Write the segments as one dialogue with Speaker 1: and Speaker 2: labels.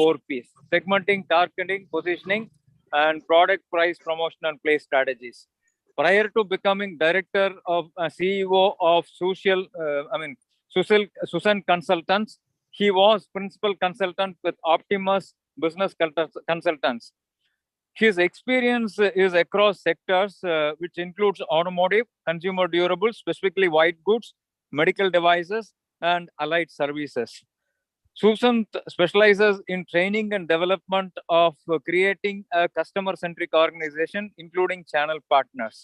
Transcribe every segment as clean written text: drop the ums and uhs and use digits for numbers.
Speaker 1: four P's: segmenting, targeting, positioning, and product, price, promotion, and place strategies. Prior to becoming director of CEO of Susan Consultants, he was principal consultant with Optimus Business Consultants. His experience is across sectors, which includes automotive, consumer durables, specifically white goods, medical devices, and allied services. Susan specializes in training and development of creating a customer-centric organization, including channel partners.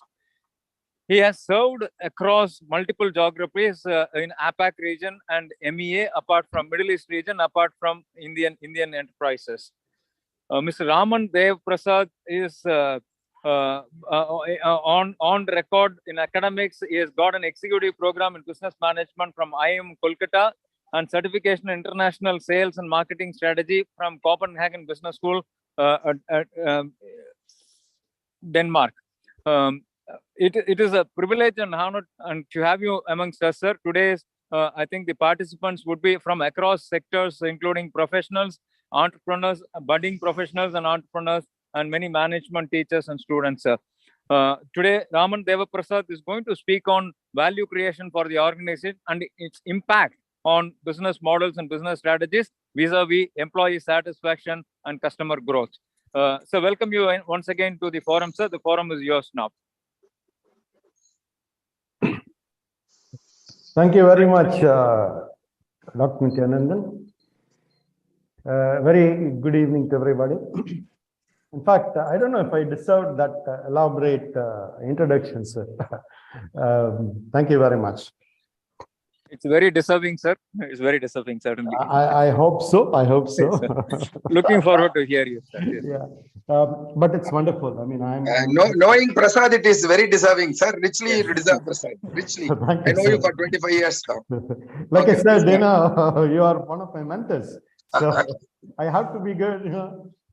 Speaker 1: He has served across multiple geographies in APAC region and MEA, apart from Middle East region, apart from Indian enterprises. Mr. Raman Dev Prasad is on record in academics. He has got an executive program in business management from IIM Kolkata and certification in international sales and marketing strategy from Copenhagen Business School, Denmark. It is a privilege and honor to have you amongst us, sir. Today, I think the participants would be from across sectors, including professionals, entrepreneurs, budding professionals and entrepreneurs, and many management teachers and students, sir. Today, Raman Deva Prasad is going to speak on value creation for the organization and its impact on business models and business strategies vis-a-vis employee satisfaction and customer growth. So welcome you once again to the forum, sir. The forum is yours now.
Speaker 2: Thank you very much, Dr. Nityanandan. Very good evening to everybody. In fact, I don't know if I deserved that elaborate introduction, sir. Thank you very much.
Speaker 1: It's very deserving, sir. It's very deserving, certainly.
Speaker 2: I hope so. I hope so.
Speaker 1: Yes, looking forward to hear you, sir. Yes.
Speaker 2: Yeah, but it's wonderful. I mean,
Speaker 3: knowing Prasad, it is very deserving, sir. Richly, you deserve Prasad. Richly. I know you for 25 years now.
Speaker 2: Like I said, you are one of my mentors. So I have to be good,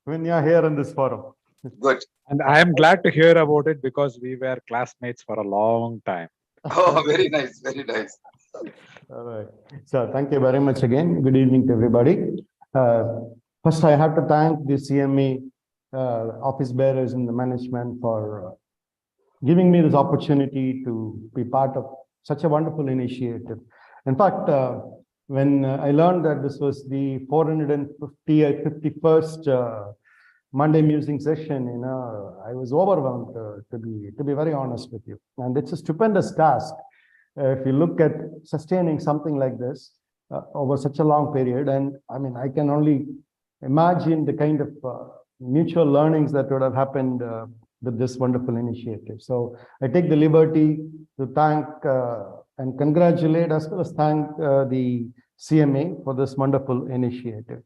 Speaker 2: when you are here in this forum.
Speaker 3: Good.
Speaker 4: And I am glad to hear about it because we were classmates for a long time.
Speaker 3: Oh, very nice. Very nice.
Speaker 2: All right. So thank you very much again. Good evening to everybody. First, I have to thank the CME office bearers in the management for giving me this opportunity to be part of such a wonderful initiative. In fact, when I learned that this was the 451st Monday Musing session, I was overwhelmed, to be very honest with you. And it's a stupendous task. If you look at sustaining something like this over such a long period, and I mean, I can only imagine the kind of mutual learnings that would have happened with this wonderful initiative. So I take the liberty to thank and congratulate as well as thank the CMA for this wonderful initiative.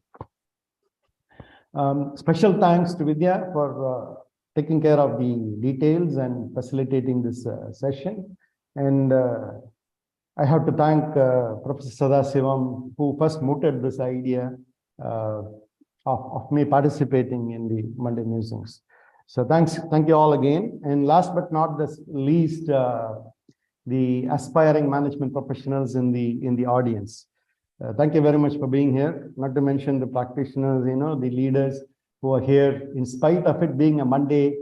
Speaker 2: Special thanks to Vidya for taking care of the details and facilitating this session. And I have to thank Professor Sadasivam, who first mooted this idea of me participating in the Monday Musings. So thank you all again. And last but not the least, the aspiring management professionals in the audience. Thank you very much for being here. Not to mention the practitioners, the leaders who are here in spite of it being a Monday.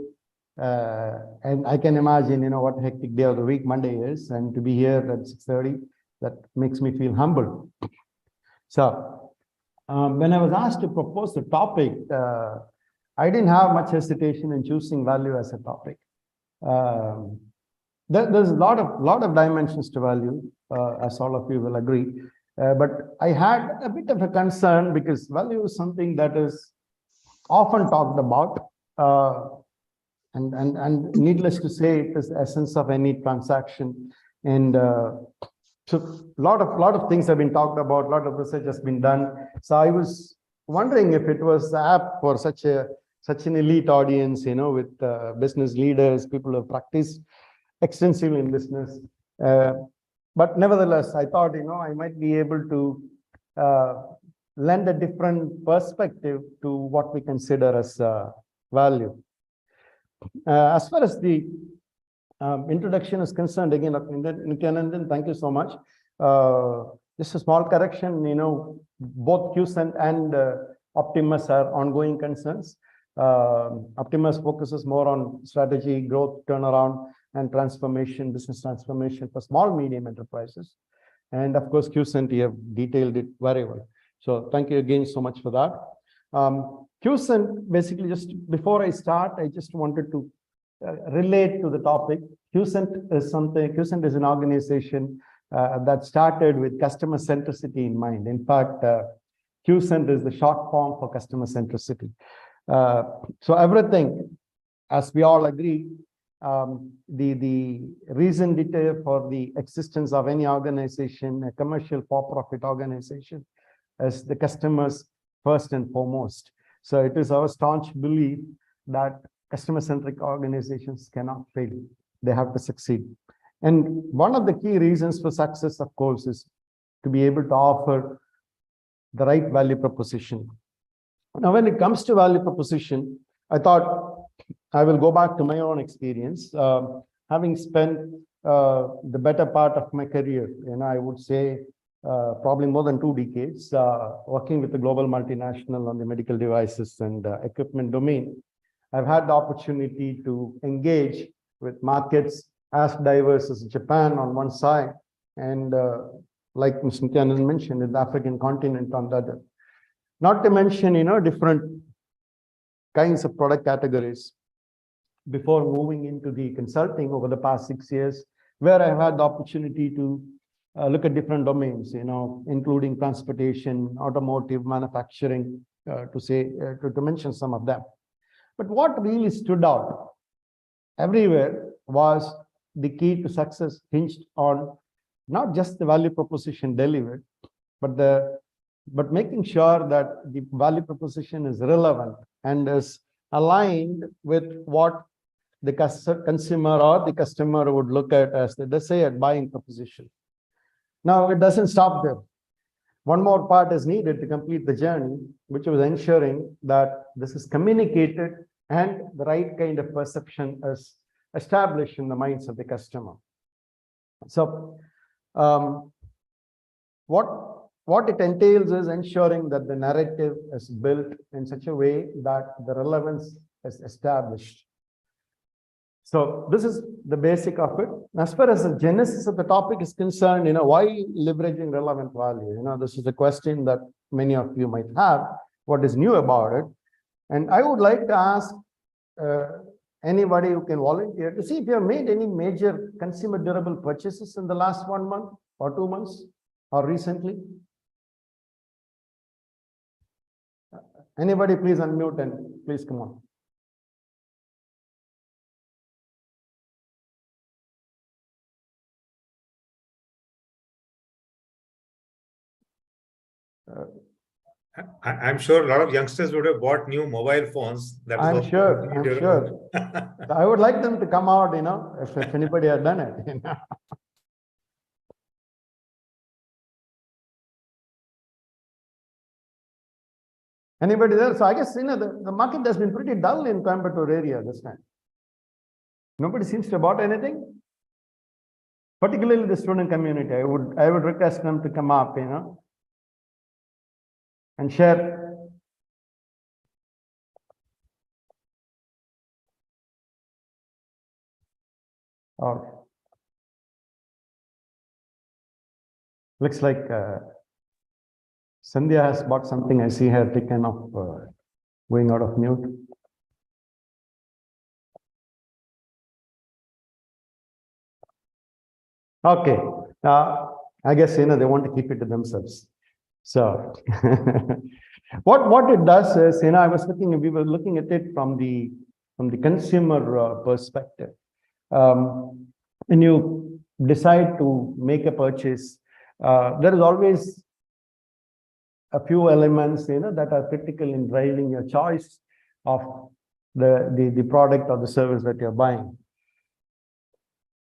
Speaker 2: And I can imagine, what a hectic day of the week Monday is, and to be here at 6:30, that makes me feel humble. So when I was asked to propose the topic, I didn't have much hesitation in choosing value as a topic. There's a lot of dimensions to value, as all of you will agree. But I had a bit of a concern because value is something that is often talked about. And needless to say, it is the essence of any transaction. And so a lot of things have been talked about, a lot of research has been done. So I was wondering if it was apt for such an elite audience, with business leaders, people who have practiced extensively in business. But nevertheless, I thought, I might be able to lend a different perspective to what we consider as value. As far as the introduction is concerned, again, Nityanandan, thank you so much. Just a small correction, both Q and Optimus are ongoing concerns. Optimus focuses more on strategy, growth, turnaround, and transformation, business transformation for small, medium enterprises. And of course, QCent, you have detailed it very well. So thank you again so much for that. QCent, basically, just before I start, I just wanted to relate to the topic. QCent is an organization that started with customer centricity in mind. In fact, QCent is the short form for customer centricity. So everything, as we all agree, the reason detail for the existence of any organization, a commercial for-profit organization, is the customers first and foremost. So it is our staunch belief that customer-centric organizations cannot fail. They have to succeed. And one of the key reasons for success, of course, is to be able to offer the right value proposition. Now, when it comes to value proposition, I thought I will go back to my own experience. Having spent the better part of my career, I would say probably more than 2 decades, working with a global multinational on the medical devices and equipment domain, I've had the opportunity to engage with markets as diverse as Japan on one side, and like Mr. Nityanand mentioned, in the African continent on the other. Not to mention, different kinds of product categories before moving into the consulting over the past 6 years, where I've had the opportunity to look at different domains, including transportation, automotive, manufacturing, to mention some of them. But what really stood out everywhere was the key to success hinged on not just the value proposition delivered, but making sure that the value proposition is relevant and is aligned with what the consumer or the customer would look at as the desired buying proposition. Now, it doesn't stop there. One more part is needed to complete the journey, which was ensuring that this is communicated and the right kind of perception is established in the minds of the customer. So, what it entails is ensuring that the narrative is built in such a way that the relevance is established. So this is the basic of it. As far as the genesis of the topic is concerned, why leveraging relevant value? This is a question that many of you might have. What is new about it? And I would like to ask anybody who can volunteer to see if you have made any major consumer durable purchases in the last 1 month or 2 months or recently. Anybody, please unmute and please come on.
Speaker 5: I'm sure a lot of youngsters would have bought new mobile phones.
Speaker 2: I'm sure. I would like them to come out, if anybody had done it. Anybody there? So I guess, the market has been pretty dull in Coimbatore area this time. Nobody seems to have bought anything. Particularly the student community. I would request them to come up, and share. Looks like Sandhya has bought something. I see her taken off, going out of mute. Okay. I guess, they want to keep it to themselves. So what it does is, we were looking at it from the consumer perspective. When you decide to make a purchase, there is always a few elements, that are critical in driving your choice of the product or the service that you're buying.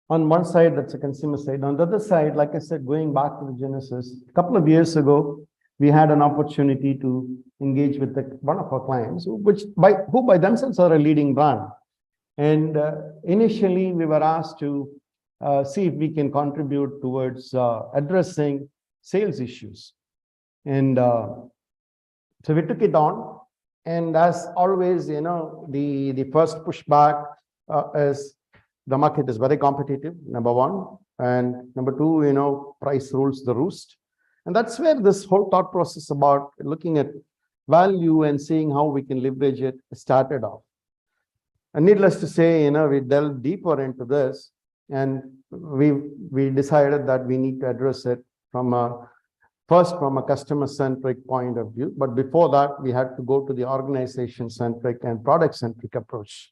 Speaker 2: On one side, that's a consumer side. On the other side, like I said, going back to the genesis, a couple of years ago, we had an opportunity to engage with one of our clients, who by themselves are a leading brand. And initially, we were asked to see if we can contribute towards addressing sales issues. And So we took it on, and as always, the first pushback is the market is very competitive, number one, and number two, price rules the roost. And that's where this whole thought process about looking at value and seeing how we can leverage it started off. And needless to say, we delved deeper into this, and we decided that we need to address it first from a customer-centric point of view. But before that, we had to go to the organization-centric and product-centric approach.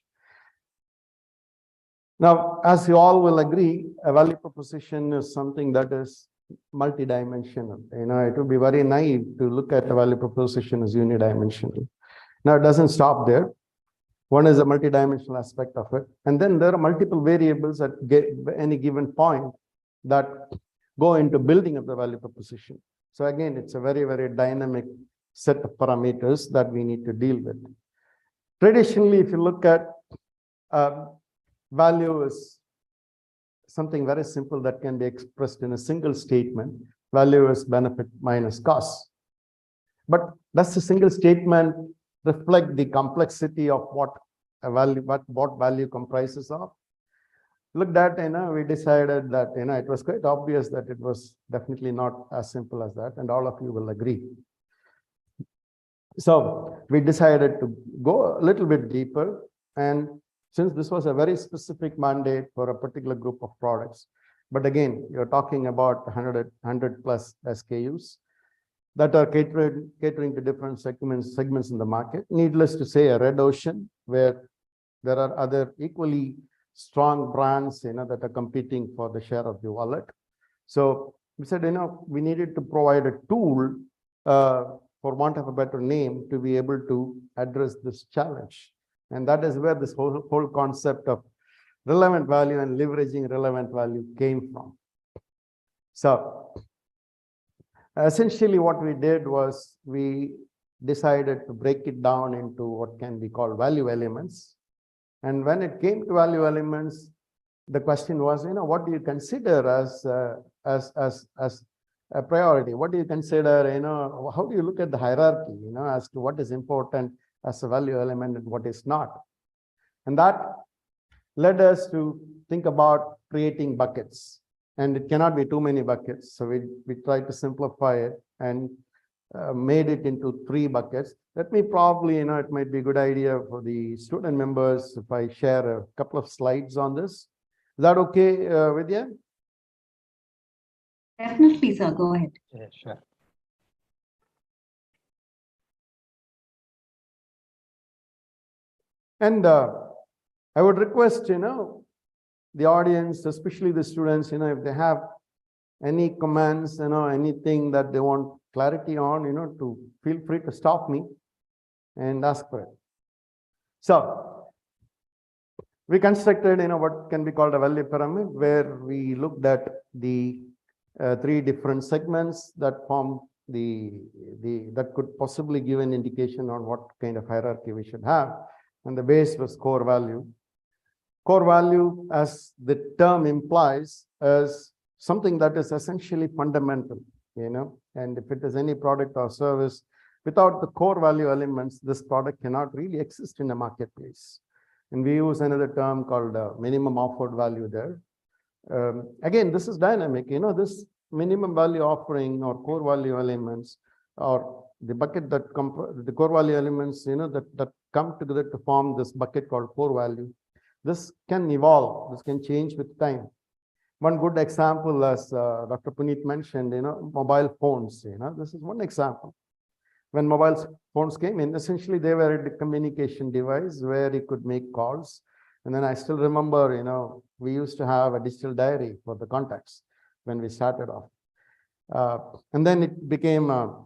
Speaker 2: Now, as you all will agree, a value proposition is something that is multidimensional. It would be very naive to look at a value proposition as unidimensional. Now, it doesn't stop there. One is a multidimensional aspect of it. And then there are multiple variables at any given point that go into building of the value proposition. So again, it's a very, very dynamic set of parameters that we need to deal with. Traditionally, if you look at value is something very simple that can be expressed in a single statement. Value is benefit minus cost. But does the single statement reflect the complexity of what value comprises of? Looked at, we decided that, it was quite obvious that it was definitely not as simple as that, and all of you will agree. So we decided to go a little bit deeper, and since this was a very specific mandate for a particular group of products, but again, you're talking about 100 plus SKUs that are catering to different segments in the market. Needless to say, a red ocean where there are other equally strong brands, that are competing for the share of the wallet. So we said, we needed to provide a tool, for want of a better name, to be able to address this challenge. And that is where this whole concept of relevant value and leveraging relevant value came from. So essentially what we did was we decided to break it down into what can be called value elements. And when it came to value elements, the question was, what do you consider as a priority? What do you consider, how do you look at the hierarchy, as to what is important as a value element and what is not? And that led us to think about creating buckets. And it cannot be too many buckets. So we tried to simplify it and made it into 3 buckets. Let me probably, it might be a good idea for the student members if I share a couple of slides on this. Is that okay, Vidya?
Speaker 6: Definitely, sir. Go ahead.
Speaker 4: Yeah, sure.
Speaker 2: And I would request, the audience, especially the students, if they have any comments, anything that they want clarity on, to feel free to stop me and ask for it. So we constructed, what can be called a value pyramid, where we looked at the 3 different segments that form that could possibly give an indication on what kind of hierarchy we should have. And the base was core value. Core value, as the term implies, is something that is essentially fundamental, and if it is any product or service, without the core value elements, this product cannot really exist in the marketplace. And we use another term called minimum offered value there. Again, this is dynamic, this minimum value offering or core value elements, or the bucket that the core value elements, that come together to form this bucket called core value. This can evolve, this can change with time. One good example, as Dr. Puneet mentioned, mobile phones, this is one example. When mobile phones came in, essentially they were a communication device where you could make calls. And then I still remember, we used to have a digital diary for the contacts when we started off. And then it became a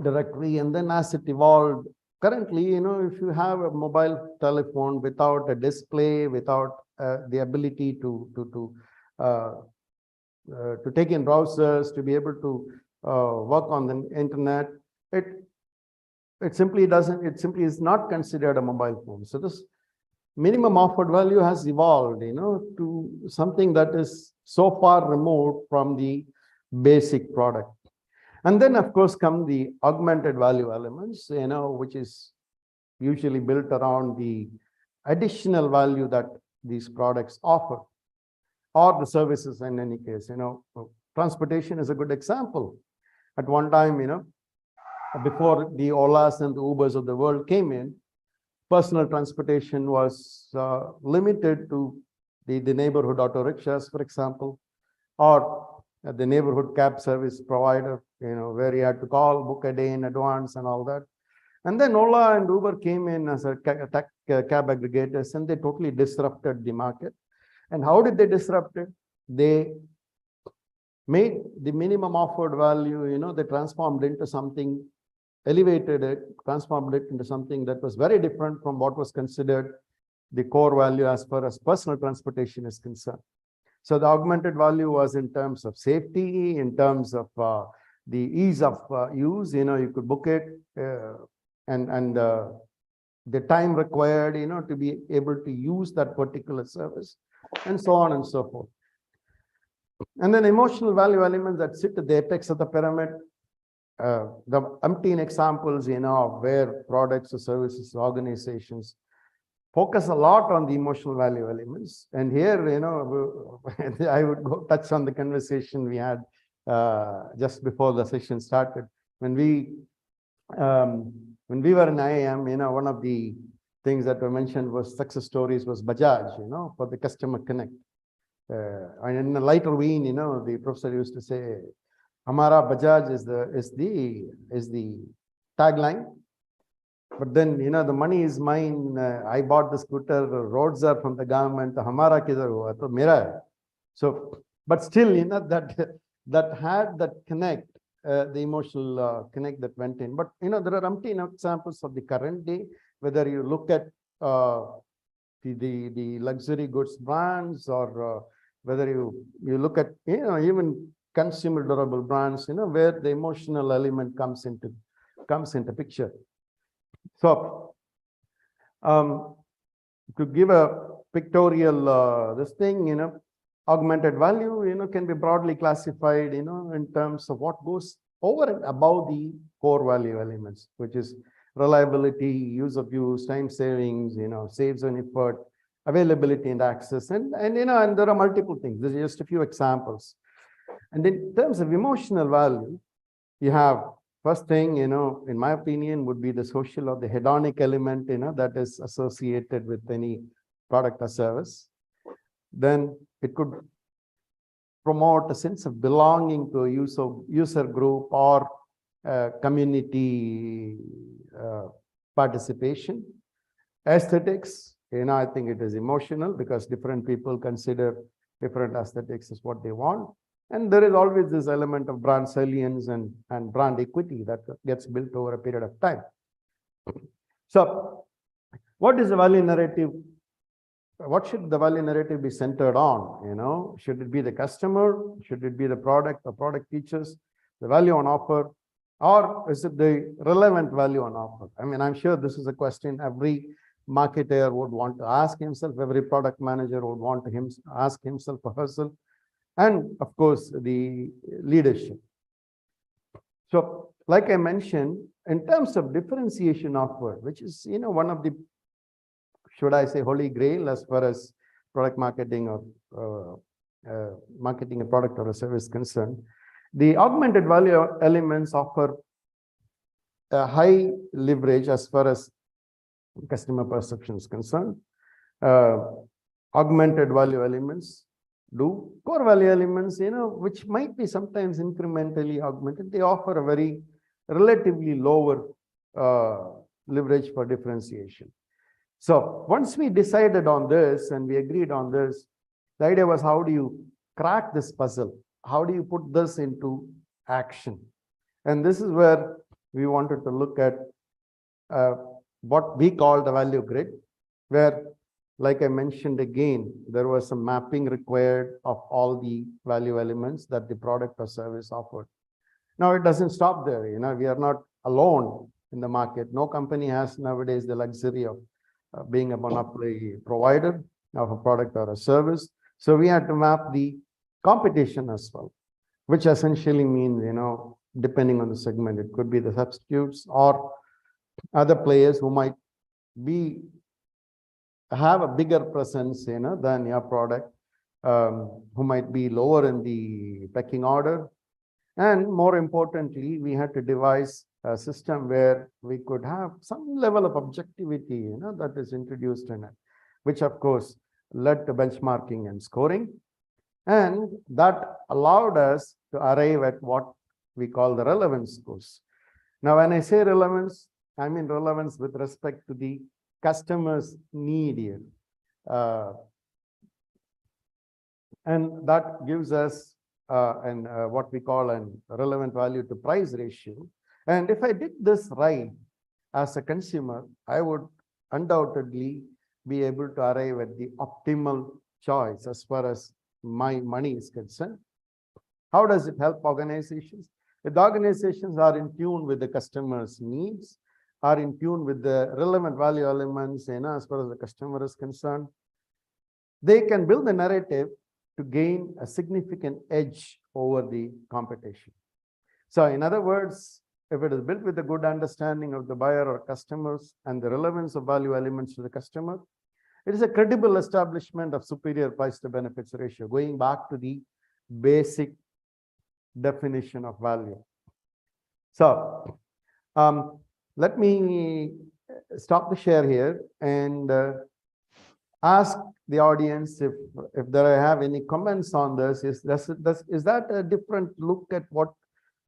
Speaker 2: directory. And then as it evolved, currently, if you have a mobile telephone without a display, without the ability to take in browsers, to be able to work on the internet, it simply is not considered a mobile phone. So this minimum offered value has evolved, to something that is so far removed from the basic product. And then, of course, come the augmented value elements, which is usually built around the additional value that these products offer, or the services in any case. Transportation is a good example. At one time, before the Olas and the Ubers of the world came in, personal transportation was limited to the neighborhood auto rickshaws, for example, or the neighborhood cab service provider, where you had to call, book a day in advance and all that. And then Ola and Uber came in as a cab aggregators, and they totally disrupted the market. And how did they disrupt it? They made the minimum offered value, they transformed into something, elevated it, transformed it into something that was very different from what was considered the core value as far as personal transportation is concerned. So the augmented value was in terms of safety, in terms of the ease of use. You could book it, and the time required, to be able to use that particular service, and so on and so forth. And then emotional value elements that sit at the apex of the pyramid. The umpteen examples, of where products or services, organizations focus a lot on the emotional value elements. And here, I would go touch on the conversation we had just before the session started. When we were in IIM, one of the things that were mentioned was success stories was Bajaj, for the customer connect. And in a lighter vein, the professor used to say, Hamara Bajaj is the tagline. But then, the money is mine. I bought the scooter. The roads are from the government. Hamara kidhar hua? To mera hai. So, but still, that had that connect, the emotional connect that went in. But, there are umpteen examples of the current day, whether you look at the luxury goods brands, or whether you look at, even consumer durable brands, where the emotional element comes into picture. So, to give a pictorial this thing, augmented value, can be broadly classified, in terms of what goes over and above the core value elements, which is reliability, use of use, time savings, saves on effort, availability and access, and there are multiple things. These are just a few examples. And in terms of emotional value, you have first thing, in my opinion, would be the social or the hedonic element, that is associated with any product or service. Then it could promote a sense of belonging to a user group or community participation. Aesthetics, I think it is emotional, because different people consider different aesthetics as what they want. And there is always this element of brand salience and brand equity that gets built over a period of time. So what is the value narrative? What should the value narrative be centered on? Should it be the customer? Should it be the product, the product features, the value on offer? Or is it the relevant value on offer? I mean, I'm sure this is a question every marketer would want to ask himself, every product manager would want to ask himself or herself. And of course, the leadership. So, like I mentioned, in terms of differentiation offer, which is, one of the, should I say, holy grail as far as product marketing or marketing a product or a service concerned, the augmented value elements offer a high leverage as far as customer perception is concerned. Augmented value elements do. Core value elements, which might be sometimes incrementally augmented, they offer a very relatively lower leverage for differentiation. So once we decided on this and we agreed on this, the idea was, how do you crack this puzzle? How do you put this into action? And this is where we wanted to look at what we call the value grid, where, like I mentioned again, there was some mapping required of all the value elements that the product or service offered. Now, it doesn't stop there. We are not alone in the market. No company has nowadays the luxury of being a monopoly provider of a product or a service. So we had to map the competition as well, which essentially means, depending on the segment. It could be the substitutes or other players who might have a bigger presence, than your product, who might be lower in the pecking order. And more importantly, we had to devise a system where we could have some level of objectivity, that is introduced in it, which of course led to benchmarking and scoring. And that allowed us to arrive at what we call the relevance scores. Now, when I say relevance, I mean relevance with respect to the customer's need here. And that gives us what we call a relevant value to price ratio. And if I did this right as a consumer, I would undoubtedly be able to arrive at the optimal choice as far as my money is concerned. How does it help organizations? If the organizations are in tune with the customer's needs, are in tune with the relevant value elements, as far as the customer is concerned, they can build a narrative to gain a significant edge over the competition. So in other words, if it is built with a good understanding of the buyer or customers and the relevance of value elements to the customer, it is a credible establishment of superior price to benefits ratio, going back to the basic definition of value. So let me stop the share here and ask the audience if they have any comments on this. Is that a different look at what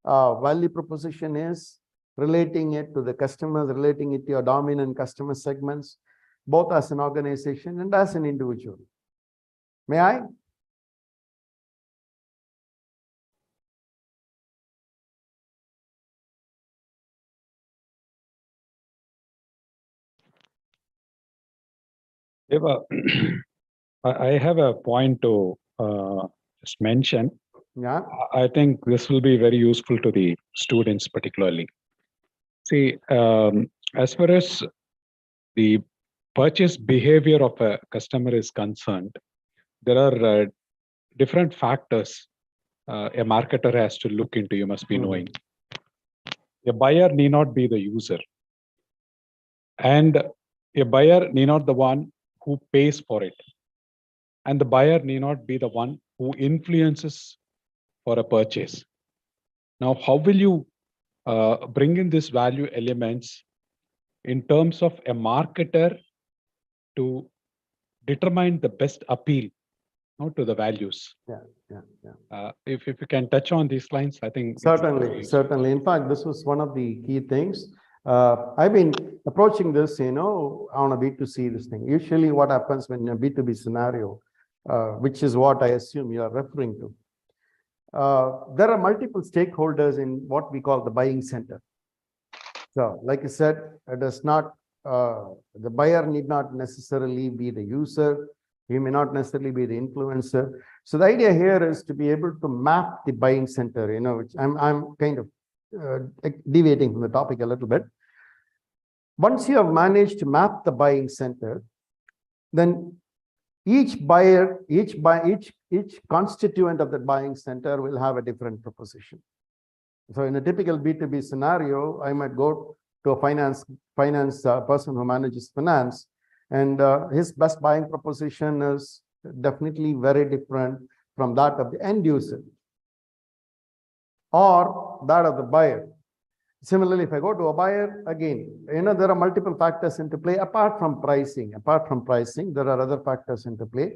Speaker 2: value proposition is, relating it to the customers, relating it to your dominant customer segments, both as an organization and as an individual? May I?
Speaker 4: Eva, I have a point to just mention.
Speaker 2: Yeah.
Speaker 4: I think this will be very useful to the students particularly. See, as far as the purchase behavior of a customer is concerned, there are different factors a marketer has to look into, you must be knowing. A buyer need not be the user. And a buyer need not the one who pays for it. And the buyer need not be the one who influences for a purchase. Now, how will you bring in these value elements in terms of a marketer to determine the best appeal to the values? If you can touch on these lines, I think.
Speaker 2: Certainly. In fact, this was one of the key things. I've been approaching this, on a B2C this thing. Usually what happens when in a B2B scenario, which is what I assume you are referring to, there are multiple stakeholders in what we call the buying center. So like I said, it is not, the buyer need not necessarily be the user. He may not necessarily be the influencer. So the idea here is to be able to map the buying center, which I'm kind of deviating from the topic a little bit. Once you have managed to map the buying center, then each buyer, each constituent of the buying center will have a different proposition. So in a typical B2B scenario, I might go to a finance person who manages finance, and his best buying proposition is definitely very different from that of the end user or that of the buyer. Similarly, if I go to a buyer, again, there are multiple factors into play apart from pricing. There are other factors into play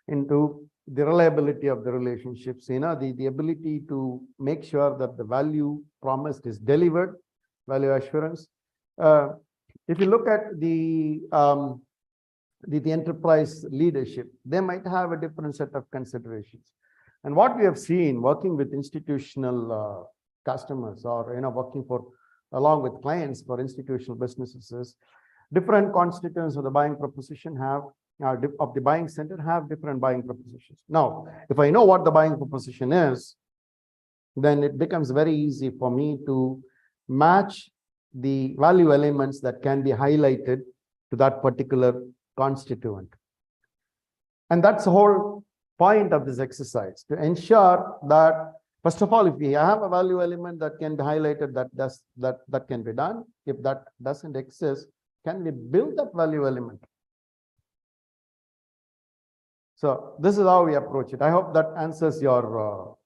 Speaker 2: into the reliability of the relationships, the ability to make sure that the value promised is delivered, value assurance. If you look at the enterprise leadership, they might have a different set of considerations. And what we have seen working with institutional customers or working along with clients for institutional businesses is different constituents of the buying proposition of the buying center have different buying propositions. Now, if I know what the buying proposition is, then it becomes very easy for me to match the value elements that can be highlighted to that particular constituent. And that's the whole point of this exercise, to ensure that First of all, if we have a value element that can be highlighted, that can be done. If that doesn't exist, can we build that value element? So this is how we approach it. I hope that answers your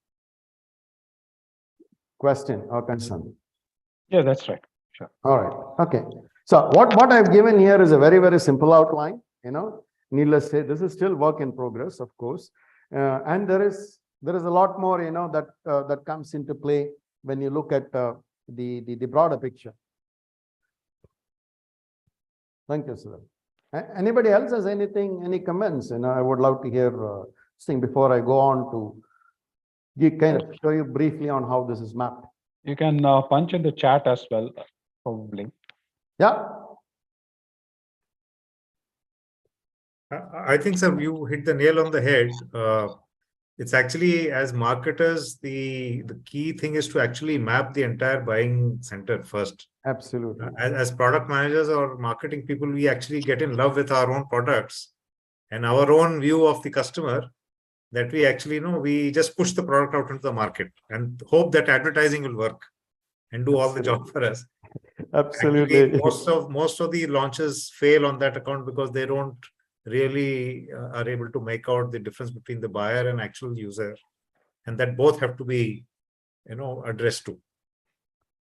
Speaker 2: question or concern.
Speaker 4: Yeah, that's right. Sure.
Speaker 2: All right. Okay. So what I've given here is a very, very simple outline. Needless to say, this is still work in progress, of course, and there is a lot more, that comes into play when you look at the broader picture. Thank you, sir. Anybody else has any comments? I would love to hear thing before I go on to kind of show you briefly on how this is mapped.
Speaker 4: You can punch in the chat as well, probably.
Speaker 2: Yeah.
Speaker 5: I think, sir, you hit the nail on the head. It's actually, as marketers, the key thing is to actually map the entire buying center first.
Speaker 2: Absolutely.
Speaker 5: As product managers or marketing people, we actually get in love with our own products and our own view of the customer, that we actually we just push the product out into the market and hope that advertising will work and do all the job for us.
Speaker 2: Absolutely.
Speaker 5: Actually, most of the launches fail on that account because they don't really are able to make out the difference between the buyer and actual user, and that both have to be addressed to.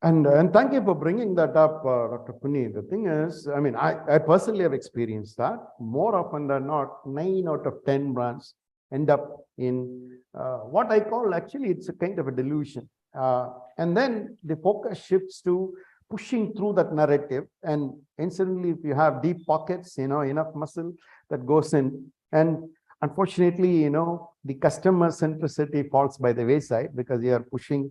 Speaker 2: And thank you for bringing that up, Dr. Puni. The thing is, I mean, I personally have experienced that. More often than not, 9 out of 10 brands end up in what I call, actually, it's a kind of a delusion. And then the focus shifts to pushing through that narrative. And incidentally, if you have deep pockets, enough muscle that goes in. And unfortunately, the customer centricity falls by the wayside because you are pushing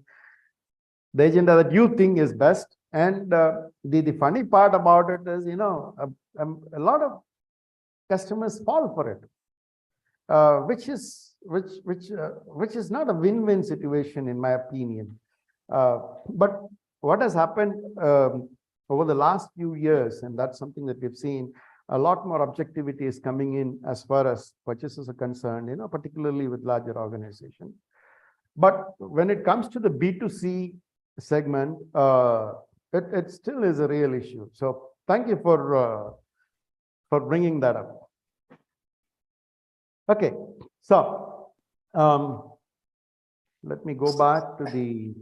Speaker 2: the agenda that you think is best. And the funny part about it is, a lot of customers fall for it, which is not a win-win situation, in my opinion. But what has happened over the last few years, and that's something that we've seen, a lot more objectivity is coming in as far as purchases are concerned, particularly with larger organizations. But when it comes to the B2C segment, it still is a real issue. So thank you for bringing that up. Okay, so let me go back to the.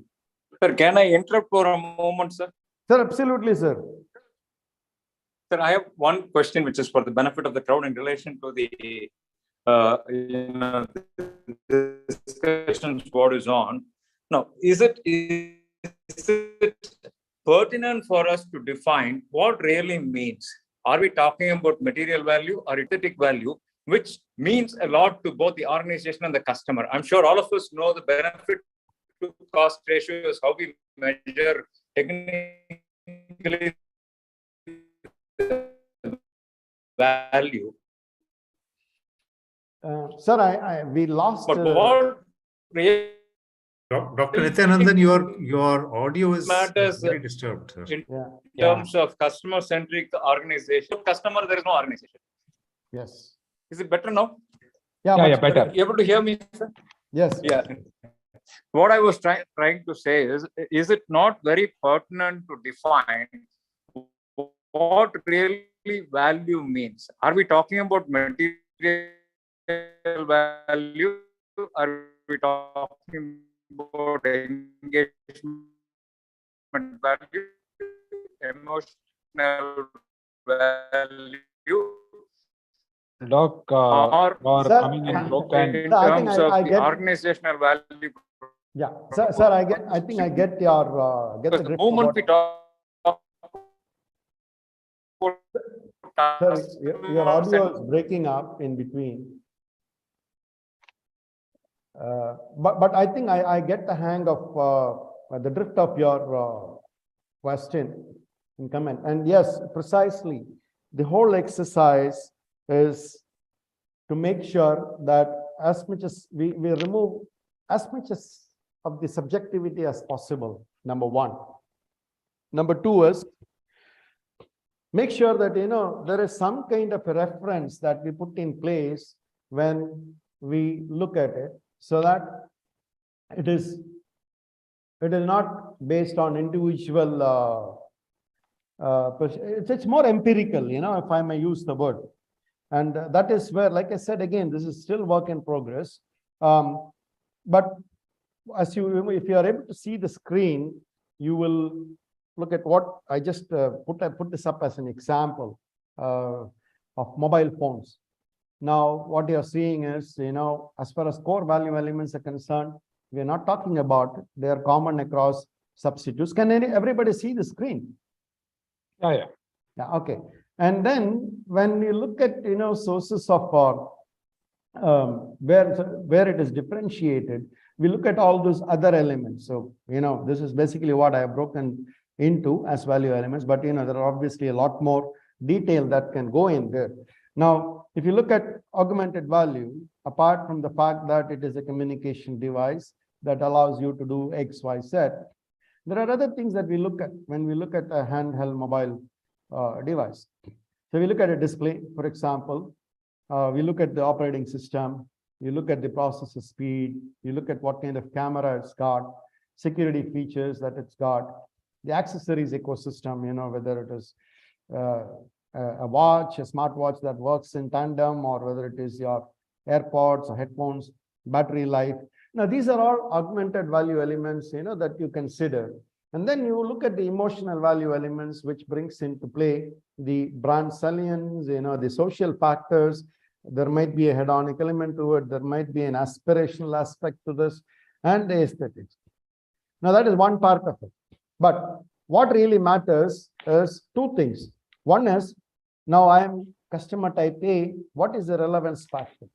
Speaker 1: Sir, can I interrupt for a moment, sir?
Speaker 2: Sir, absolutely, sir.
Speaker 1: Sir, I have one question which is for the benefit of the crowd in relation to the discussions what is on. Now, is it pertinent for us to define what really means? Are we talking about material value or aesthetic value, which means a lot to both the organization and the customer? I'm sure all of us know the benefit to cost ratio is how we measure technically value.
Speaker 2: Sir, we lost.
Speaker 1: But what really
Speaker 5: Dr. Nityanandan, your audio is
Speaker 1: matters
Speaker 5: very disturbed, sir.
Speaker 1: in terms of customer-centric organization, customer, there is no organization.
Speaker 2: Yes.
Speaker 1: Is it better now?
Speaker 2: Yeah,
Speaker 4: better.
Speaker 1: You able to hear me, sir?
Speaker 2: Yes.
Speaker 1: Yeah. What I was trying to say is it not very pertinent to define what really value means? Are we talking about material value? Are we talking about engagement value, emotional value,
Speaker 4: Doc,
Speaker 1: or
Speaker 2: Sir,
Speaker 4: coming in broken.
Speaker 1: in
Speaker 2: Sir, I think
Speaker 1: terms of
Speaker 2: I
Speaker 1: the
Speaker 2: get-
Speaker 1: organizational value?
Speaker 2: Yeah, sir, I think I get your get the
Speaker 1: Because the
Speaker 2: drift
Speaker 1: moment
Speaker 2: about-
Speaker 1: we talk
Speaker 2: Sir, your audio is breaking up in between. But I think I get the hang of the drift of your question and comment. And yes, precisely, the whole exercise is to make sure that as much as we remove as much as of the subjectivity as possible, number one. Number two is make sure that, there is some kind of a reference that we put in place when we look at it, so that it is It is not based on individual, it's more empirical, if I may use the word. And that is where, like I said, again, this is still work in progress. But if you are able to see the screen, you will look at what I just put this up as an example of mobile phones. Now, what you're seeing is, as far as core value elements are concerned, we are not talking about, they are common across substitutes. Can everybody see the screen?
Speaker 4: Yeah.
Speaker 2: Yeah, okay. And then when you look at, sources of where it is differentiated, we look at all those other elements. So, this is basically what I have broken into as value elements, but, there are obviously a lot more detail that can go in there. Now, if you look at augmented value, apart from the fact that it is a communication device that allows you to do X, Y, Z, there are other things that we look at when we look at a handheld mobile device. So we look at a display, for example, we look at the operating system, you look at the processor speed, you look at what kind of camera it's got, security features that it's got, the accessories ecosystem, whether it is a watch, a smartwatch that works in tandem, or whether it is your AirPods or headphones, battery life. Now, these are all augmented value elements, that you consider. And then you look at the emotional value elements, which brings into play the brand salience, the social factors. There might be a hedonic element to it. There might be an aspirational aspect to this, and the aesthetics. Now, that is one part of it. But what really matters is two things. One is, now I am customer type A, what is the relevance factor?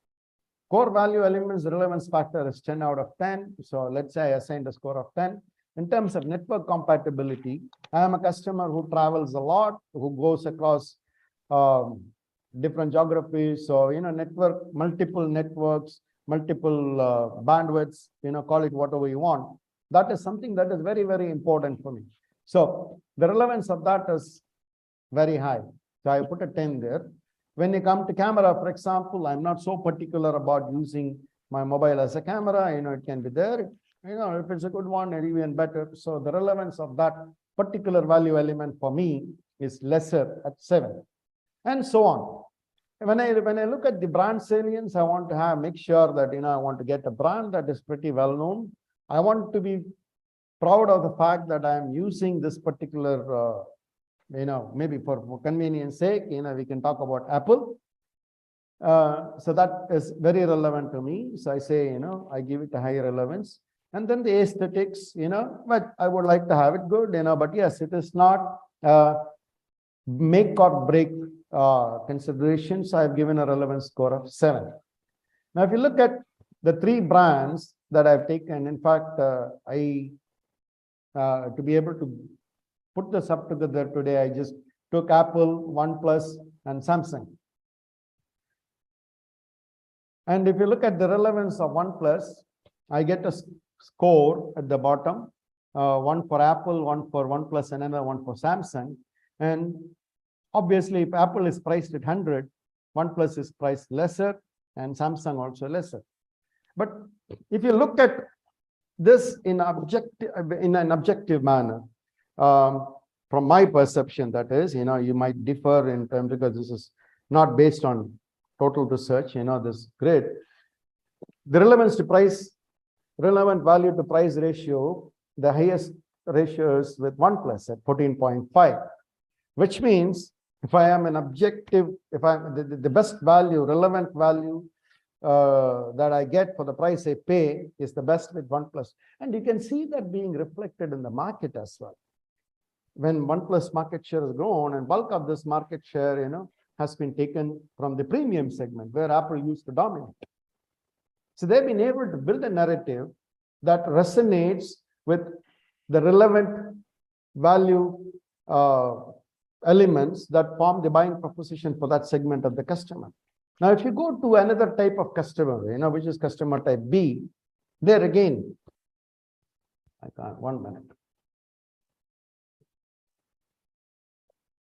Speaker 2: Core value elements relevance factor is 10 out of 10. So let's say I assigned a score of 10. In terms of network compatibility, I am a customer who travels a lot, who goes across different geographies. So, multiple networks, multiple bandwidths, call it whatever you want. That is something that is very, very important for me. So the relevance of that is very high. So I put a 10 there. When you come to camera, for example, I'm not so particular about using my mobile as a camera. It can be there. If it's a good one, even better. So the relevance of that particular value element for me is lesser at 7, and so on. When I look at the brand salience, I want to make sure that I want to get a brand that is pretty well known. I want to be proud of the fact that I am using this particular maybe for convenience sake, we can talk about Apple. So that is very relevant to me. So I say, I give it a high relevance. And then the aesthetics, but I would like to have it good, but yes, it is not make or break considerations. I've given a relevance score of 7. Now, if you look at the 3 brands that I've taken, in fact, to be able to put this up together today, I just took Apple, OnePlus, and Samsung. And if you look at the relevance of OnePlus, I get a score at the bottom, one for Apple, one for OnePlus, and another one for Samsung. And obviously, if Apple is priced at 100, OnePlus is priced lesser, and Samsung also lesser. But if you look at this in an objective manner, from my perception, that is, you might differ in terms, because this is not based on total research, this grid. The relevance to price, relevant value to price ratio, the highest ratio is with OnePlus at 14.5, which means if I am an objective, if I'm the best value, relevant value that I get for the price I pay is the best with OnePlus. And you can see that being reflected in the market as well. When OnePlus market share has grown, and bulk of this market share, has been taken from the premium segment where Apple used to dominate. So they've been able to build a narrative that resonates with the relevant value elements that form the buying proposition for that segment of the customer. Now, if you go to another type of customer, which is customer type B, there again, I can't, 1 minute.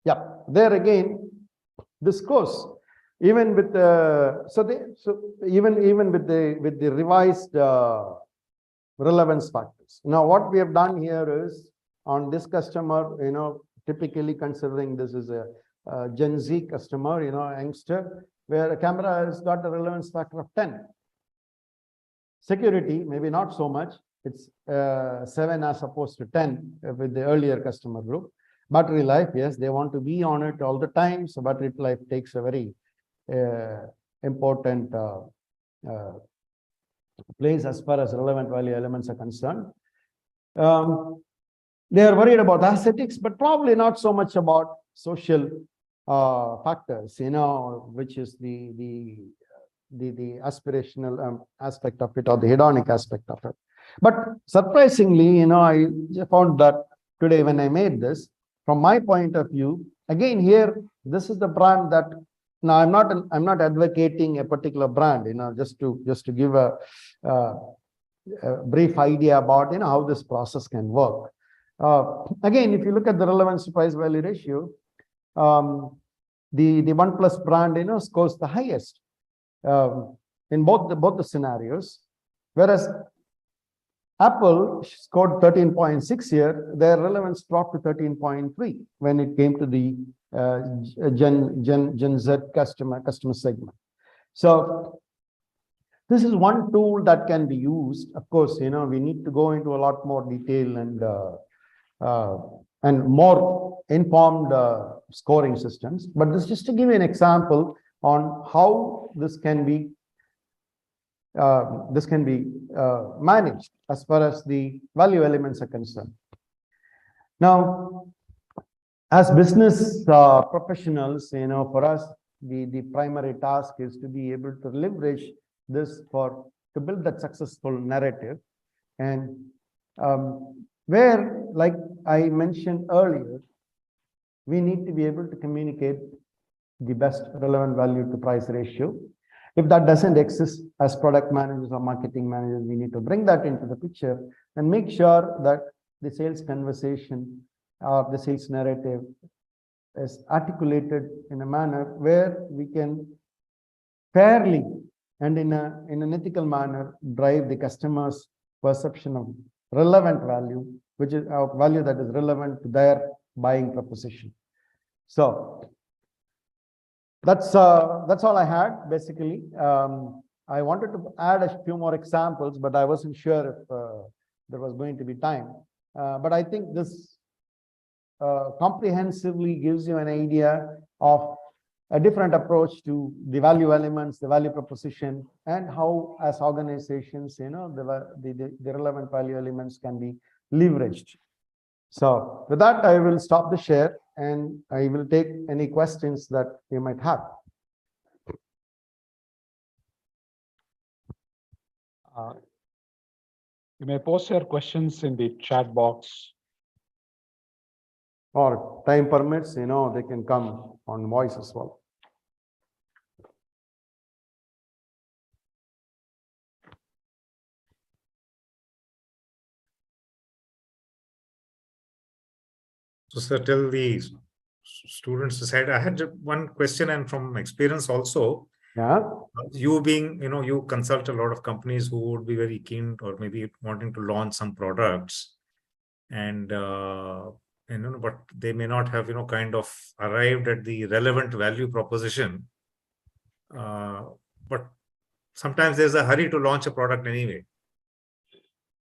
Speaker 2: Yeah, there again, this goes even with the even with the revised relevance factors. Now, what we have done here is on this customer, typically considering this is a Gen Z customer, youngster, where a camera has got a relevance factor of 10. Security, maybe not so much. It's 7 as opposed to 10 with the earlier customer group. Battery life, yes, they want to be on it all the time. So battery life takes a very important place as far as relevant value elements are concerned. They are worried about aesthetics, but probably not so much about social factors, which is the aspirational aspect of it or the hedonic aspect of it. But surprisingly, I found that today when I made this, from my point of view, again here, this is the brand that now I'm not advocating a particular brand, just to give a brief idea about how this process can work. Again, if you look at the relevance to price value ratio, the OnePlus brand scores the highest in both the scenarios, whereas Apple scored 13.6 here. Their relevance dropped to 13.3 when it came to the Gen Z customer segment. So this is one tool that can be used. Of course, we need to go into a lot more detail and more informed scoring systems. But this just to give you an example on how this can be managed as far as the value elements are concerned. Now, as business professionals, for us, the primary task is to be able to leverage this to build that successful narrative. And where, like I mentioned earlier, we need to be able to communicate the best relevant value to price ratio. If that doesn't exist, as product managers or marketing managers, we need to bring that into the picture and make sure that the sales conversation or the sales narrative is articulated in a manner where we can fairly and in an ethical manner drive the customer's perception of relevant value, which is a value that is relevant to their buying proposition. So that's all I had basically. I wanted to add a few more examples, but I wasn't sure if there was going to be time. But I think this comprehensively gives you an idea of a different approach to the value elements, the value proposition, and how as organizations, the relevant value elements can be leveraged. So with that, I will stop the share and I will take any questions that you might have.
Speaker 4: You may post your questions in the chat box.
Speaker 2: Or time permits, they can come on voice as well.
Speaker 5: So, sir, till the students decide, I had one question, and from experience also.
Speaker 2: Yeah.
Speaker 5: You being, you consult a lot of companies who would be very keen or maybe wanting to launch some products, and but they may not have, kind of arrived at the relevant value proposition. But sometimes there's a hurry to launch a product anyway.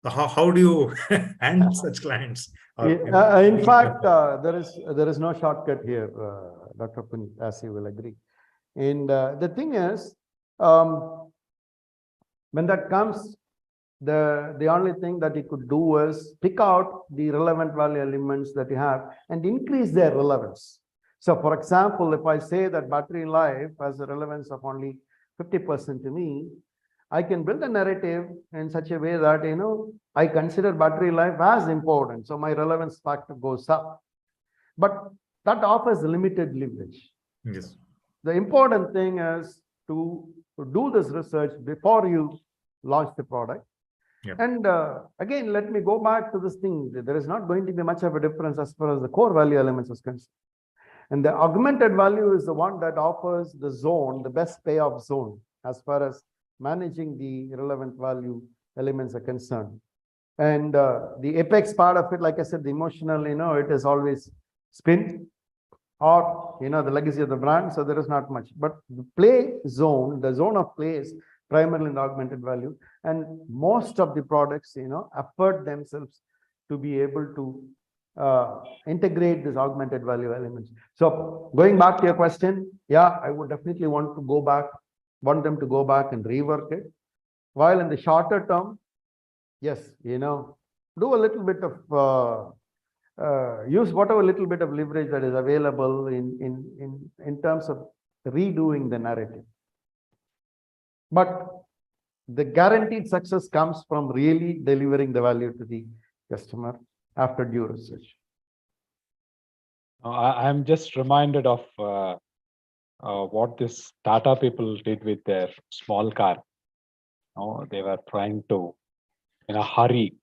Speaker 5: How do you handle such clients?
Speaker 2: In fact, there is no shortcut here, Dr. Puneet, as you will agree. And the thing is, when that comes, the only thing that you could do is pick out the relevant value elements that you have and increase their relevance. So, for example, if I say that battery life has a relevance of only 50% to me, I can build a narrative in such a way that, I consider battery life as important. So my relevance factor goes up. But that offers limited leverage.
Speaker 5: Yes.
Speaker 2: The important thing is to do this research before you launch the product.
Speaker 5: Yeah.
Speaker 2: And again, let me go back to this thing. There is not going to be much of a difference as far as the core value elements is concerned. And the augmented value is the one that offers the zone, the best payoff zone, as far as managing the relevant value elements are concerned. And the apex part of it, like I said, the emotional, it is always spin or, the legacy of the brand. So there is not much, but the play zone, the zone of play is primarily in augmented value. And most of the products, effort themselves to be able to integrate this augmented value elements. So going back to your question, yeah, I would definitely want them to go back and rework it. While in the shorter term, yes, do a little bit of use whatever little bit of leverage that is available in terms of redoing the narrative. But the guaranteed success comes from really delivering the value to the customer after due research.
Speaker 4: I'm just reminded of what this Tata people did with their small car. They were trying to, in a hurry,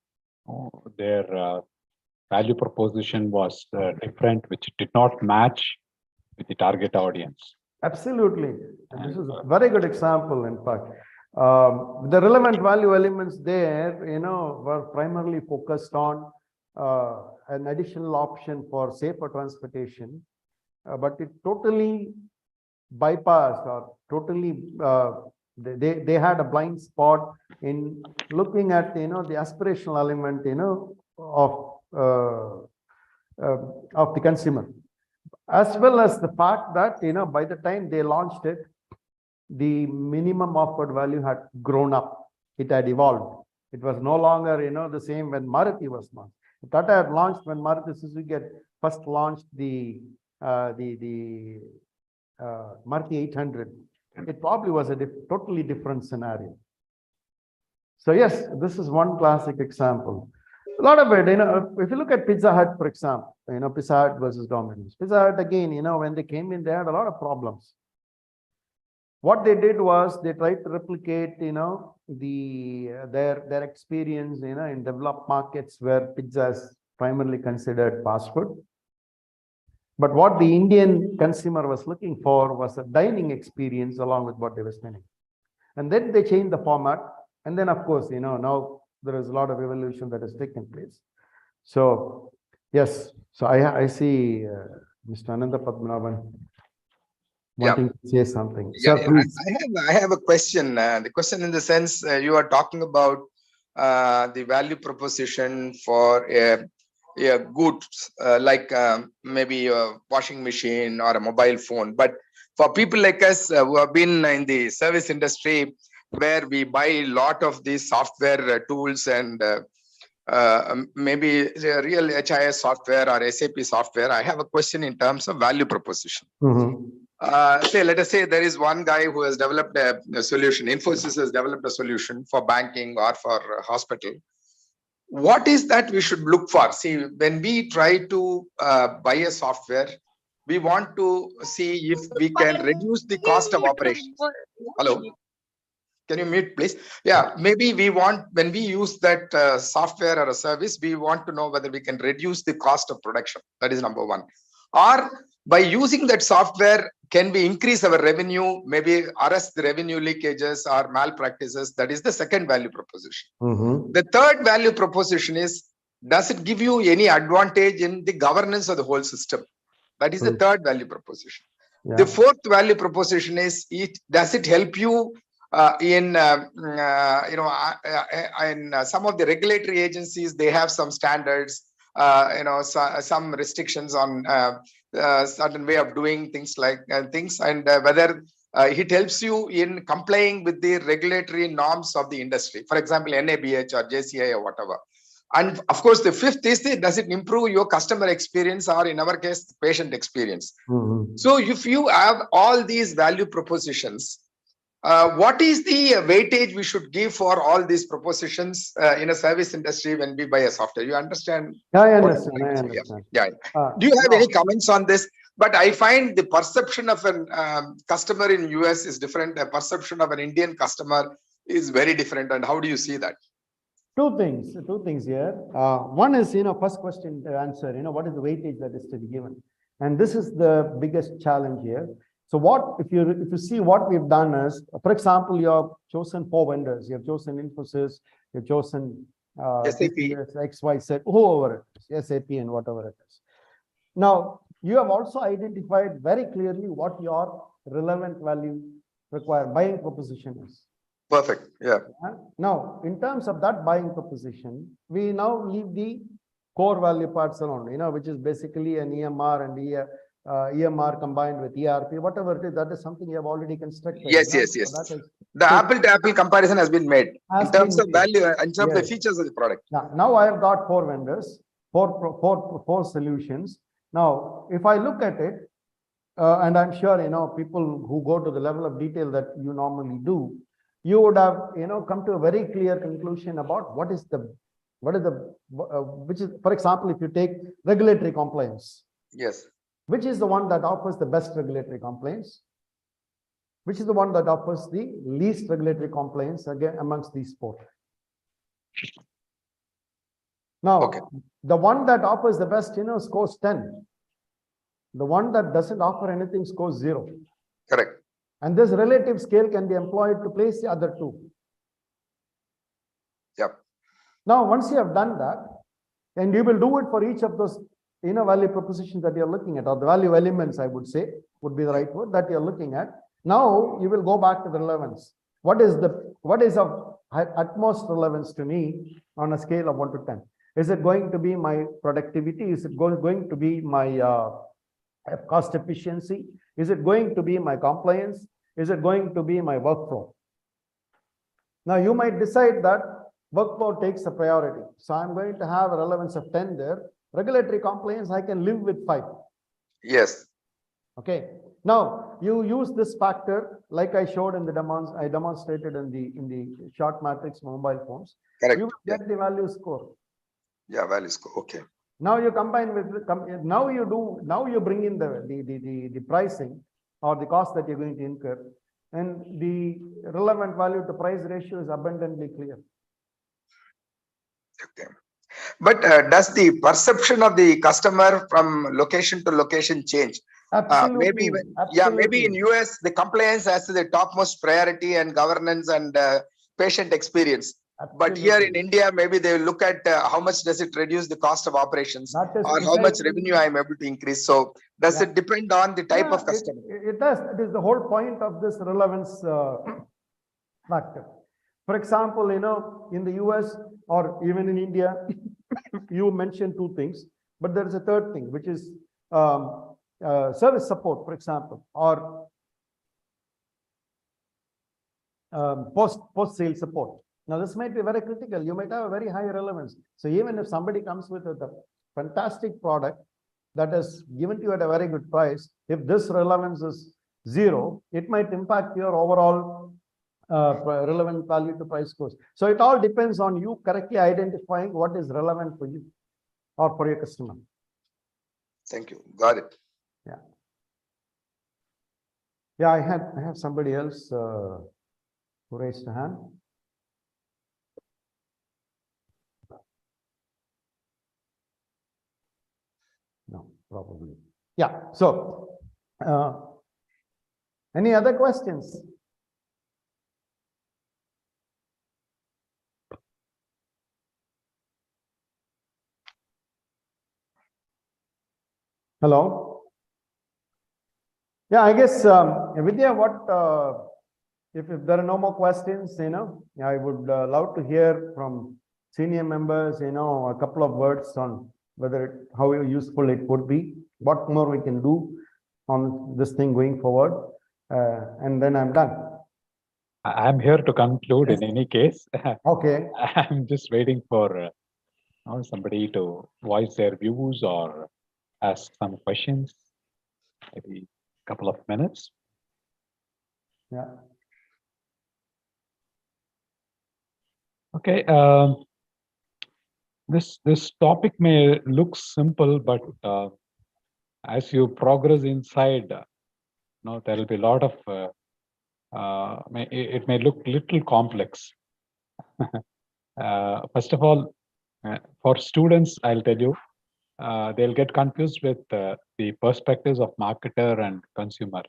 Speaker 4: their value proposition was different, which did not match with the target audience.
Speaker 2: Absolutely. And this is a very good example, in fact. The relevant value elements there, were primarily focused on an additional option for safer transportation, but it totally bypassed or totally, they had a blind spot in looking at, the aspirational element, of the consumer, as well as the fact that, by the time they launched it, the minimum offered value had grown up. It had evolved. It was no longer, the same when Maruti was launched. Tata had launched when Maruti Suzuki had first launched the Maruti 800. It probably was a totally different scenario. So yes, this is one classic example. A lot of it, if you look at Pizza Hut, for example, Pizza Hut versus Domino's. Pizza Hut, again, when they came in, they had a lot of problems. What they did was they tried to replicate, their experience, in developed markets where pizza is primarily considered fast food. But what the Indian consumer was looking for was a dining experience along with what they were spending. And then they changed the format. And then, of course, now there is a lot of evolution that has taken place. So, yes, so I see Mr. Ananda Padmanabhan wanting to say something.
Speaker 3: Yeah,
Speaker 2: Sir, please.
Speaker 3: I have a question. The question in the sense you are talking about the value proposition for a goods like maybe a washing machine or a mobile phone. But for people like us who have been in the service industry, where we buy a lot of these software tools and maybe real HIS software or SAP software, I have a question in terms of value proposition. Let us say there is one guy who has developed a solution. Infosys has developed a solution for banking or for hospital. What is that we should look for? See, when we try to buy a software, we want to see if we can reduce the cost of operations. Hello? Can you mute, please? Yeah, maybe we want, when we use that software or a service, we want to know whether we can reduce the cost of production. That is number one. Or by using that software, can we increase our revenue, maybe arrest the revenue leakages or malpractices? That is the second value proposition. The third value proposition is, does it give you any advantage in the governance of the whole system? That is the third value proposition. Yeah. The fourth value proposition is, does it help you in some of the regulatory agencies? They have some standards, some restrictions on certain way of doing things like things, and whether it helps you in complying with the regulatory norms of the industry, for example, NABH or JCI or whatever. And of course, the fifth is, does it improve your customer experience, or in our case, patient experience? So if you have all these value propositions, what is the weightage we should give for all these propositions in a service industry when we buy a software? You understand?
Speaker 2: Yeah, I understand.
Speaker 3: Yeah. Do you have any comments on this? But I find the perception of a customer in US is different. The perception of an Indian customer is very different. And how do you see that?
Speaker 2: Two things here. One is, first question to answer, what is the weightage that is to be given? And this is the biggest challenge here. So what, if you see what we've done is, for example, you have chosen 4 vendors. You have chosen Infosys, you've chosen
Speaker 3: SAP.
Speaker 2: TCS, XYZ, whoever it is, SAP and whatever it is. Now, you have also identified very clearly what your relevant value required buying proposition is.
Speaker 3: Perfect. Yeah.
Speaker 2: Now, in terms of that buying proposition, we now leave the core value parts alone, which is basically an EMR and EMR combined with ERP, whatever it is, that is something you have already constructed.
Speaker 3: Yes, yes,
Speaker 2: So
Speaker 3: yes.
Speaker 2: that is,
Speaker 3: The apple to apple comparison has been made in terms of value, in terms of the features of the product.
Speaker 2: Yeah. Now I have got 4 vendors, four solutions. Now, if I look at it, and I'm sure, people who go to the level of detail that you normally do, you would have, come to a very clear conclusion about which is, for example, if you take regulatory compliance.
Speaker 3: Yes.
Speaker 2: Which is the one that offers the best regulatory compliance? Which is the one that offers the least regulatory compliance again amongst these 4? Now,
Speaker 3: Okay.
Speaker 2: the one that offers the best, scores 10. The one that doesn't offer anything scores 0.
Speaker 3: Correct.
Speaker 2: And this relative scale can be employed to place the other 2.
Speaker 3: Yep.
Speaker 2: Now, once you have done that, and you will do it for each of those value propositions that you're looking at, or the value elements, I would say, would be the right word that you're looking at. Now you will go back to the relevance. What is of utmost relevance to me on a scale of 1 to 10? Is it going to be my productivity? Is it going to be my cost efficiency? Is it going to be my compliance? Is it going to be my workflow? Now you might decide that workflow takes a priority. So I'm going to have a relevance of 10 there. Regulatory compliance, I can live with 5.
Speaker 3: Yes.
Speaker 2: Okay. Now you use this factor like I showed in the I demonstrated in the short matrix mobile phones.
Speaker 3: Correct.
Speaker 2: You get the value score.
Speaker 3: Yeah, value score. Okay.
Speaker 2: Now you combine with now you bring in the pricing or the cost that you're going to incur, and the relevant value to price ratio is abundantly clear.
Speaker 3: Okay. But does the perception of the customer from location to location change?
Speaker 2: Absolutely.
Speaker 3: Maybe in US, the compliance has the topmost priority and governance and patient experience.
Speaker 2: Absolutely.
Speaker 3: But here in India, maybe they look at how much does it reduce the cost of operations or how much revenue I am able to increase. So does it depend on the type of customer?
Speaker 2: It does. It is the whole point of this relevance factor. For example, in the US or even in India, you mentioned 2 things, but there is a third thing, which is service support, for example, or post-sale support. Now, this might be very critical. You might have a very high relevance. So even if somebody comes with a fantastic product that is given to you at a very good price, if this relevance is 0, it might impact your overall relevant value to price scores. So it all depends on you correctly identifying what is relevant for you or for your customer.
Speaker 3: Thank you. Got it.
Speaker 2: Yeah. Yeah, I have somebody else who raised a hand. No, probably. Yeah. So, any other questions? Hello. Yeah, I guess Vidya, if there are no more questions, I would love to hear from senior members, a couple of words on how useful it would be, what more we can do on this thing going forward, and then I'm done.
Speaker 4: I'm here to conclude in any case.
Speaker 2: Okay.
Speaker 4: I'm just waiting for somebody to voice their views or ask some questions. Maybe a couple of minutes.
Speaker 2: Yeah.
Speaker 4: Okay. This topic may look simple, but as you progress inside, there will be a lot of. It may look little complex. First of all, for students, I'll tell you, they'll get confused with the perspectives of marketer and consumer.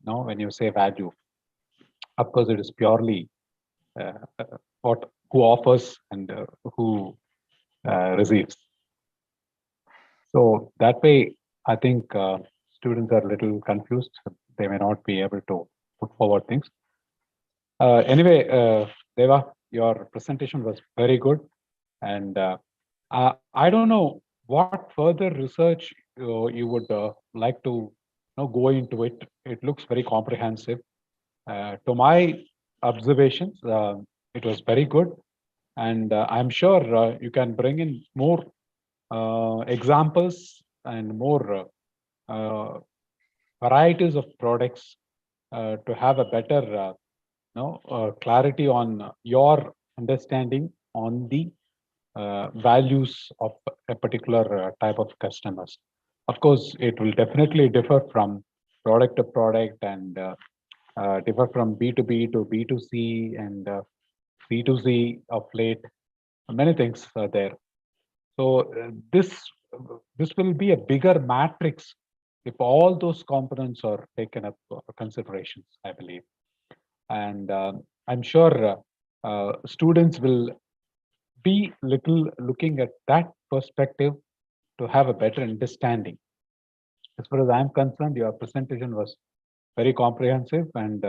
Speaker 4: When you say value, of course, it is purely what who offers and who receives. So that way, I think students are a little confused. They may not be able to put forward things. Anyway, Deva, your presentation was very good. And I don't know what further research you would like to go into it. It looks very comprehensive. To my observations, it was very good. And I'm sure you can bring in more examples and more varieties of products to have a better clarity on your understanding on the values of a particular type of customers. Of course, it will definitely differ from product to product and differ from B2B to B2C and C2C of late. Many things are there. So this will be a bigger matrix if all those components are taken up for considerations, I believe. And I'm sure students will be little looking at that perspective to have a better understanding. As far as I'm concerned, your presentation was very comprehensive and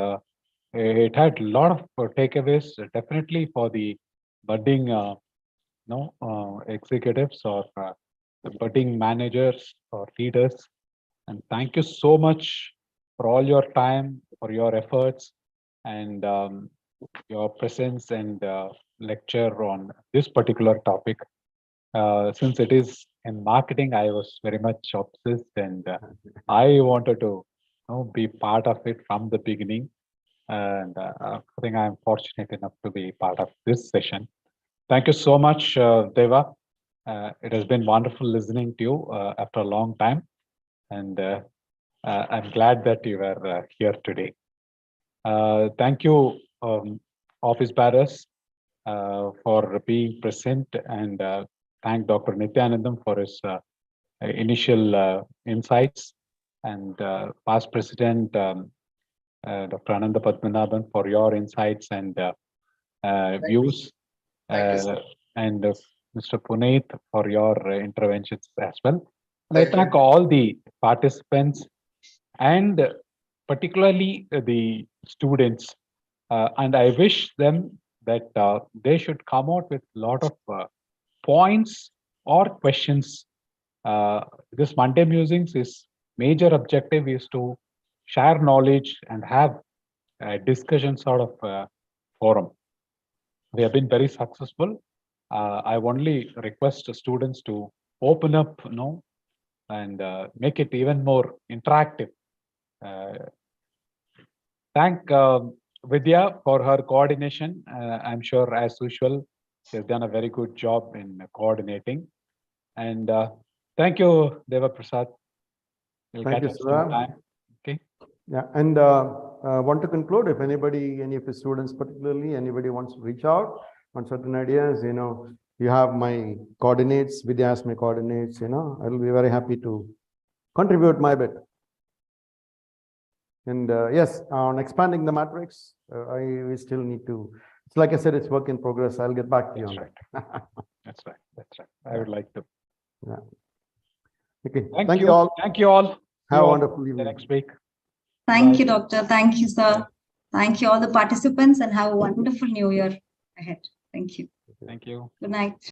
Speaker 4: it had a lot of takeaways, definitely for the budding executives or the budding managers or leaders. And thank you so much for all your time, for your efforts, and your presence and lecture on this particular topic. Since it is in marketing, I was very much obsessed and I wanted to be part of it from the beginning. And I think I'm fortunate enough to be part of this session. Thank you so much, Deva. It has been wonderful listening to you after a long time. And I'm glad that you were here today. Thank you, office bearers, for being present, and thank Dr. Nityanandam for his initial insights, and past president Dr. Ananda Padmanabhan for your insights and views, and Mr. Puneet for your interventions as well. And I thank all the participants and particularly the students, and I wish them that they should come out with a lot of points or questions. This Monday Musings is major objective is to share knowledge and have a discussion sort of forum. We have been very successful. I only request the students to open up, and make it even more interactive. Thank Vidya for her coordination. I'm sure, as usual, she has done a very good job in coordinating. And thank you, Deva Prasad. We'll
Speaker 2: Thank you,
Speaker 4: catch up sometime.
Speaker 2: Sudha.
Speaker 4: Okay.
Speaker 2: Yeah, and want to conclude, if anybody, any of the students particularly, anybody wants to reach out on certain ideas, you have my coordinates, Vidya has my coordinates, I'll be very happy to contribute my bit. And yes, on expanding the matrix, we still need to, it's like I said, it's work in progress. I'll get back to you on that.
Speaker 4: That's right. That's right. I would like to.
Speaker 2: Yeah. Okay.
Speaker 4: Thank you all. Thank you all.
Speaker 2: Have a wonderful evening.
Speaker 4: Next week.
Speaker 6: Thank you, Doctor. Thank you, sir. Thank you all the participants, and have a wonderful new year ahead. Thank you.
Speaker 4: Thank you.
Speaker 6: Good night.